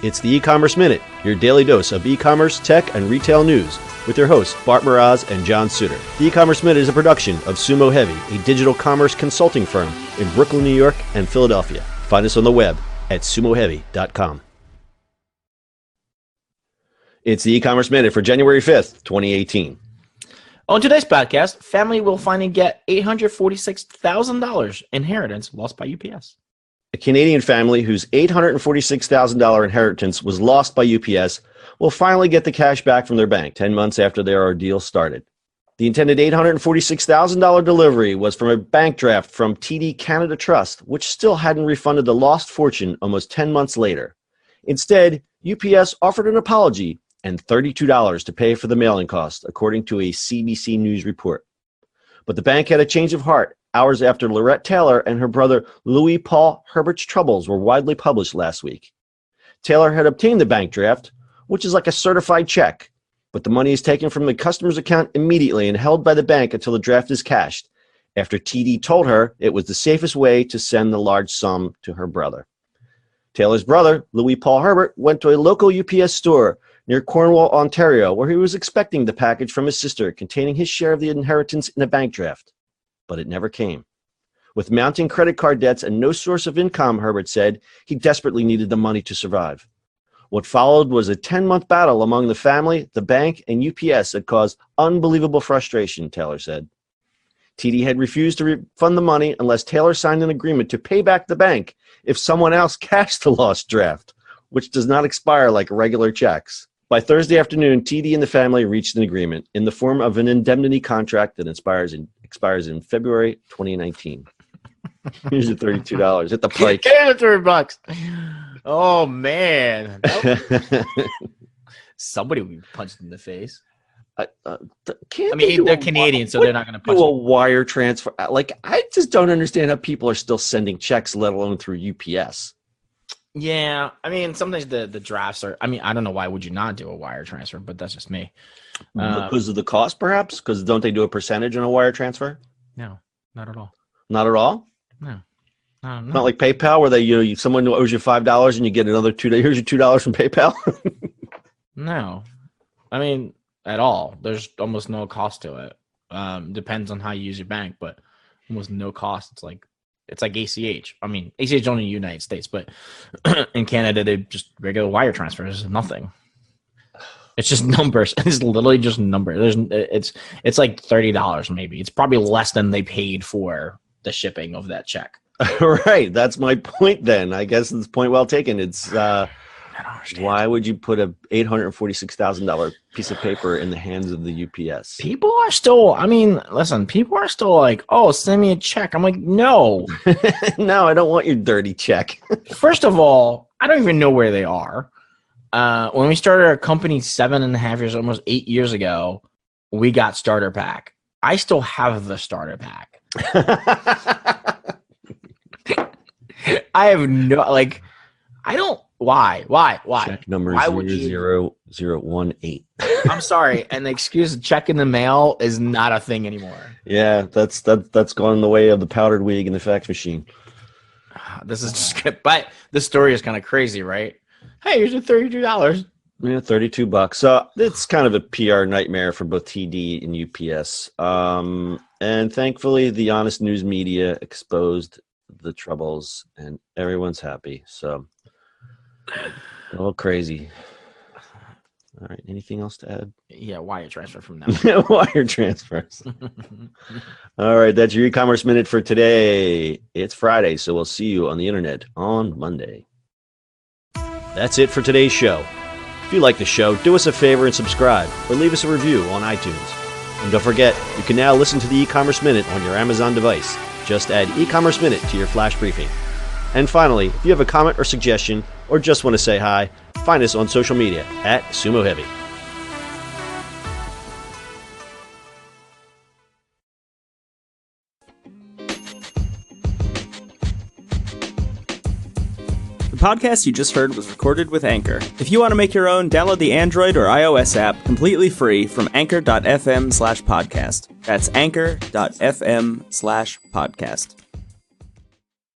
It's the E-Commerce Minute, your daily dose of e-commerce, tech, and retail news, with your hosts Bart Mraz and John Suter. The E-Commerce Minute is a production of Sumo Heavy, a digital commerce consulting firm in Brooklyn, New York, and Philadelphia. Find us on the web at sumoheavy.com. It's the E-Commerce Minute for January 5th, 2018. On today's podcast, family will finally get $846,000 inheritance lost by UPS. A Canadian family whose $846,000 inheritance was lost by UPS will finally get the cash back from their bank 10 months after their ordeal started. The intended $846,000 delivery was from a bank draft from TD Canada Trust, which still hadn't refunded the lost fortune almost 10 months later. Instead, UPS offered an apology and $32 to pay for the mailing cost, according to a CBC News report. But the bank had a change of heart hours after Lorette Taylor and her brother Louis Paul Herbert's troubles were widely published last week. Taylor had obtained the bank draft, which is like a certified check, but the money is taken from the customer's account immediately and held by the bank until the draft is cashed, after TD told her it was the safest way to send the large sum to her brother. Taylor's brother, Louis Paul Herbert, went to a local UPS store near Cornwall, Ontario, where he was expecting the package from his sister containing his share of the inheritance in a bank draft. But it never came. With mounting credit card debts and no source of income, Herbert said, he desperately needed the money to survive. What followed was a 10-month battle among the family, the bank, and UPS that caused unbelievable frustration, Taylor said. TD had refused to refund the money unless Taylor signed an agreement to pay back the bank if someone else cashed the lost draft, which does not expire like regular checks. By Thursday afternoon, TD and the family reached an agreement in the form of an indemnity contract that expires in February 2019. Here's your $32 at the pike. Get $3. Oh, man. Somebody will be punched in the face. They're Canadian, so they're not going to punch a wire transfer. I just don't understand how people are still sending checks, let alone through UPS. Yeah, sometimes the drafts are. I don't know why would you not do a wire transfer, but that's just me. Because of the cost, perhaps? Because don't they do a percentage on a wire transfer? No, not at all. Not at all? No. Not like PayPal, where someone owes you $5 and you get another $2. Here's your $2 from PayPal. No, at all. There's almost no cost to it. Depends on how you use your bank, but almost no cost. It's like ACH. ACH only in the United States, but in Canada, they just regular wire transfers. There's nothing. It's just numbers. It's literally just numbers. It's like $30 maybe. It's probably less than they paid for the shipping of that check. Right. That's my point then. I guess it's point well taken. It's why would you put a $846,000 piece of paper in the hands of the UPS? People are still, people are still like, oh, send me a check. I'm like, no. No, I don't want your dirty check. First of all, I don't even know where they are. When we started our company 7.5 years, almost 8 years ago, we got starter pack. I still have the starter pack. I have no, I don't, why? Check number why 00018. I'm sorry. And the excuse check in the mail is not a thing anymore. Yeah, that's gone the way of the powdered wig and the fax machine. This is just good. But this story is kind of crazy, right? Hey, here's your $32. Yeah, $32. So it's kind of a PR nightmare for both TD and UPS. And thankfully, the honest news media exposed the troubles, and everyone's happy. So a little crazy. All right. Anything else to add? Yeah, wire transfer from now. Wire transfers. All right. That's your e-commerce minute for today. It's Friday, so we'll see you on the internet on Monday. That's it for today's show. If you like the show, do us a favor and subscribe or leave us a review on iTunes. And don't forget, you can now listen to the e-commerce minute on your Amazon device. Just add e-commerce minute to your flash briefing. And finally, if you have a comment or suggestion or just want to say hi, find us on social media at Sumo Heavy. The podcast you just heard was recorded with Anchor. If you want to make your own, download the Android or iOS app completely free from anchor.fm/podcast. That's anchor.fm/podcast.